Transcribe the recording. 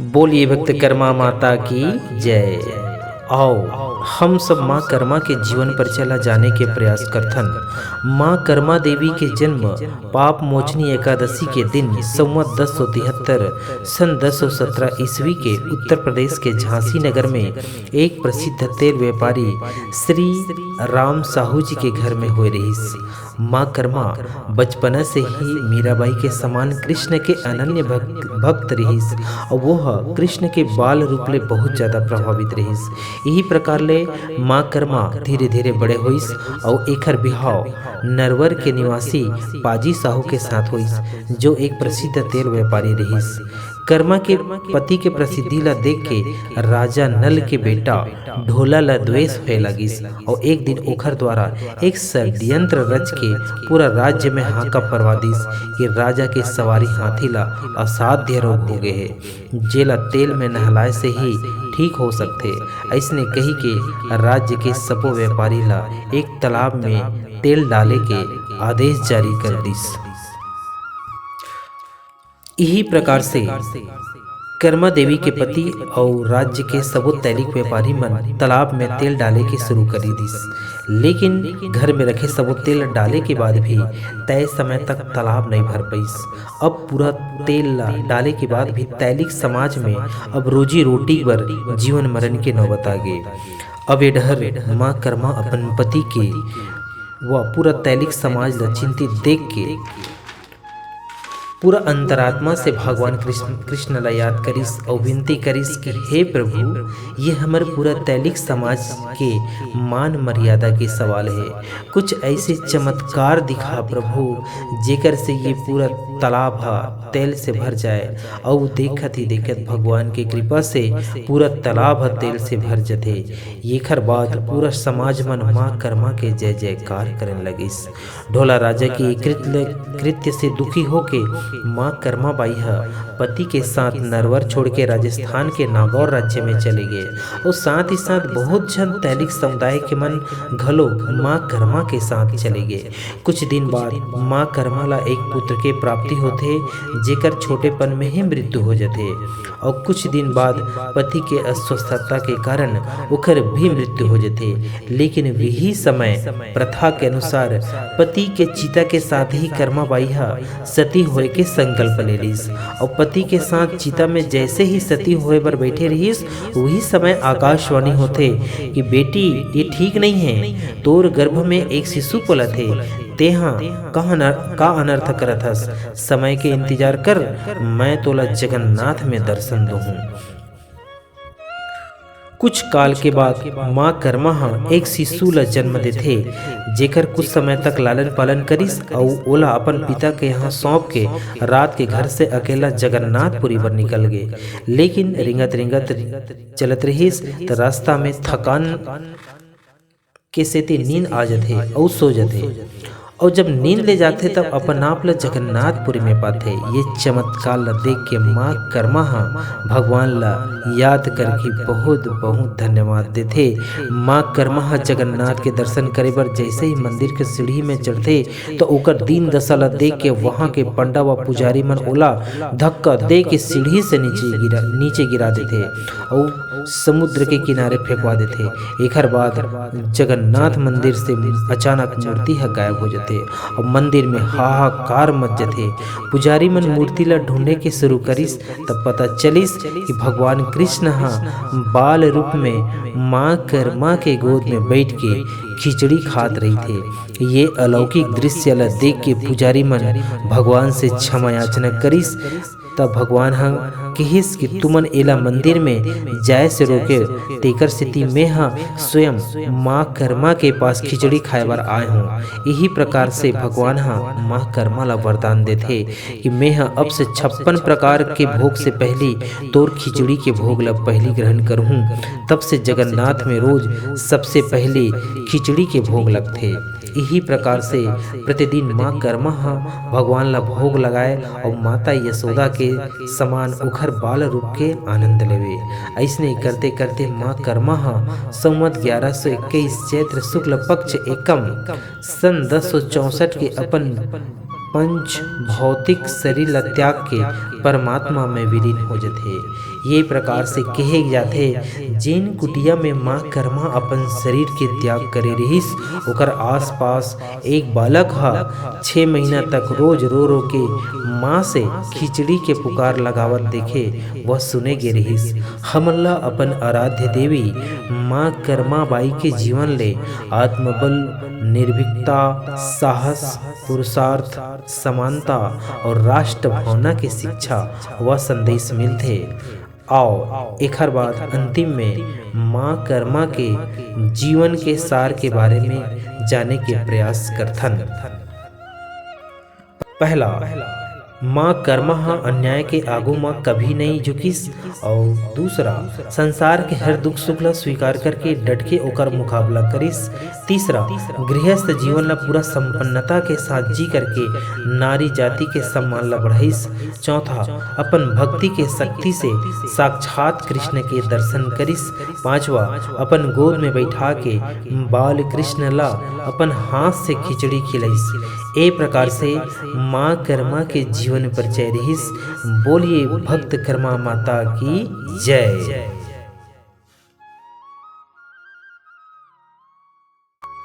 बोलिए भक्त कर्मा माता की जय। आओ हम सब माँ कर्मा के जीवन पर चला जाने के प्रयास करथन। माँ कर्मा देवी के जन्म पाप मोचनी एकादशी के दिन संवत 1073 सन 1017 ईस्वी के उत्तर प्रदेश के झांसी नगर में एक प्रसिद्ध तेल व्यापारी श्री राम साहू जी के घर में हुए रही। माँ कर्मा बचपन से ही मीराबाई के समान कृष्ण के अनन्य भक्त रहीस और वह कृष्ण के बाल रूप ले बहुत ज्यादा प्रभावित रहीस। यही प्रकार ले माँ कर्मा धीरे धीरे बड़े होइस और एकर बिहाव नरवर के निवासी पाजी साहू के साथ होइस, जो एक प्रसिद्ध तेल व्यापारी रहीस। कर्मा के पति के प्रसिद्धि ला देख के राजा नल के बेटा ढोला ला द्वेष होए लगिस और एक दिन ओखर द्वारा एक षड्यंत्र रच के पूरा राज्य में हाका परवा दिस कि राजा के सवारी हाथी ला असाध्य रोग हो गए है, जेला तेल में नहलाए से ही ठीक हो सकते। ऐसने कही के राज्य के सबो व्यापारी ला एक तालाब में तेल डाले के आदेश जारी कर दिस। यही प्रकार से कर्मा देवी के पति और राज्य के सबो तैलिक व्यापारी मन तालाब में तेल डाले के शुरू करी दिस। लेकिन घर में रखे सबो तेल डाले के बाद भी तय समय तक तालाब नहीं भर पाइस। अब पूरा तेल डाले के बाद भी तैलिक समाज में अब रोजी रोटी पर जीवन मरण के नौबत आ गए। अब एडहर माँ कर्मा अपन पति के व पूरा तैलिक समाज ला चिंतित देख के पूरा अंतरात्मा से भगवान कृष्ण ला याद करिस और विनती करिस कि हे प्रभु, ये हमारे पूरा तैलिक समाज के मान मर्यादा के सवाल है। कुछ ऐसे चमत्कार दिखा प्रभु जेकर से ये पूरा तालाब तेल से भर जाए। और देखत ही देखत भगवान की कृपा से पूरा तालाब तेल से भर जथे। एकर बाद पूरा समाज मन माँ कर्मा के जय जयकार करने लगिस। ढोला राजा की कृत्य से दुखी होके माँ कर्मा बाई पति के साथ नरवर छोड़ के राजस्थान के नागौर राज्य में चले गए और साथ ही साथ बहुत जन तैलिक समुदाय के मन घलो माँ कर्मा के साथ चले गए। कुछ दिन बाद माँ कर्मा ला एक पुत्र के प्राप्ति होते जेकर छोटेपन में ही मृत्यु हो जाते और कुछ दिन बाद पति के अस्वस्थता के कारण उखर भी मृत्यु हो जाते। लेकिन वही समय प्रथा के अनुसार पति के चिता के साथ ही कर्मा बाई सती होए के संकल्प ले लीस और पति के साथ चिता में जैसे ही सती होए पर बैठे रहीस वही समय आकाशवाणी होते कि बेटी ये ठीक नहीं है, तोर गर्भ में एक शिशु पलत है, तेहा का अनर्थ करत हस। समय के इंतजार कर, मैं तोला जगन्नाथ में दर्शन दूँ। कुछ काल के बाद माँ कर्मा एक शिशु ला जन्म देथे जेकर कुछ समय तक लालन पालन करिस और ओला अपन पिता के यहाँ सौंप के रात के घर से अकेला जगन्नाथपुरी पर निकल गए। लेकिन रिंगत रिंगत चलत रहीस तो रास्ता में थकान के सेती नींद आ जाते और सो जाते और जब नींद ले जाते तब अपन आप ला जगन्नाथपुरी में पाते। ये चमत्कार ला देख के माँ कर्मा भगवान ला याद करके बहुत बहुत धन्यवाद देते। माँ कर्मा जगन्नाथ के दर्शन करे बर जैसे ही मंदिर के सीढ़ी में चढ़ते तो ओकर दीन दशा ला देख के वहाँ के पंडा व पुजारी मन ओला धक्का दे के सीढ़ी से नीचे गिरा देते और समुद्र के किनारे फेंकवा देते। एकर बाद जगन्नाथ मंदिर से अचानक मूर्ति गायब हो जाते और मंदिर में हाहाकार मच जाते। पुजारी मन मूर्ति ला ढूंढे के शुरू करिस तब पता चलिस कि भगवान कृष्ण बाल रूप में माँ कर्मा के गोद में बैठ के खिचड़ी खात रही थे। ये अलौकिक दृश्य ला देख के पुजारी मन भगवान से क्षमा याचना करिस। तब भगवान कहिस कि तुमन एला मंदिर में जाए से रोके, तेकर स्थिति में स्वयं माँ कर्मा के पास खिचड़ी खाए बर आए हूँ। यही प्रकार से भगवान माँ कर्मा ला वरदान देते कि मैं अब से 56 प्रकार के भोग से पहली तोर खिचड़ी के भोग ला पहली ग्रहण करूँ। तब से जगन्नाथ में रोज सबसे पहले खिचड़ी के भोग लगते। यही प्रकार से प्रतिदिन माँ कर्मा भगवान ला भोग लगाए और माता यशोदा के समान उखर बाल रूप के आनंद लेवे। ऐसने करते करते माँ कर्मा संवत 1121 चैत्र शुक्ल पक्ष एकम सन 1064 के अपन पंच भौतिक शरीर ला त्याग के परमात्मा में विलीन हो जाते। ये प्रकार से कहे जाते जिन कुटिया में माँ कर्मा अपन शरीर के त्याग करे रहिस ओकर आसपास एक बालक हा 6 महीना तक रोज रो रो के माँ से खिचड़ी के पुकार लगावत देखे वह सुने गे रहिस। हमला अपन आराध्य देवी माँ कर्मा बाई के जीवन ले आत्मबल, निर्भीकता, साहस, पुरुषार्थ, समानता और राष्ट्र भावना के शिक्षा व संदेश मिलते। आओ एकर बाद अंतिम में माँ कर्मा के जीवन के सार के बारे में जाने के प्रयास करथन। पहला, माँ कर्मा हा अन्याय के आगू माँ कभी नहीं झुकिस। और दूसरा, संसार के हर दुख सुख ला स्वीकार करके डट के ओकर मुकाबला करिस। तीसरा, गृहस्थ जीवन ला पूरा संपन्नता के साथ जी करके नारी जाति के सम्मान ला बढ़ाइस। चौथा, अपन भक्ति के शक्ति से साक्षात कृष्ण के दर्शन करिस। पांचवा, अपन गोद में बैठा के बाल कृष्ण ला अपन हाथ से खिचड़ी खिलाइस। ए प्रकार से माँ कर्मा के जीवन परिचय रहिस। बोलिए भक्त कर्मा माता की जय।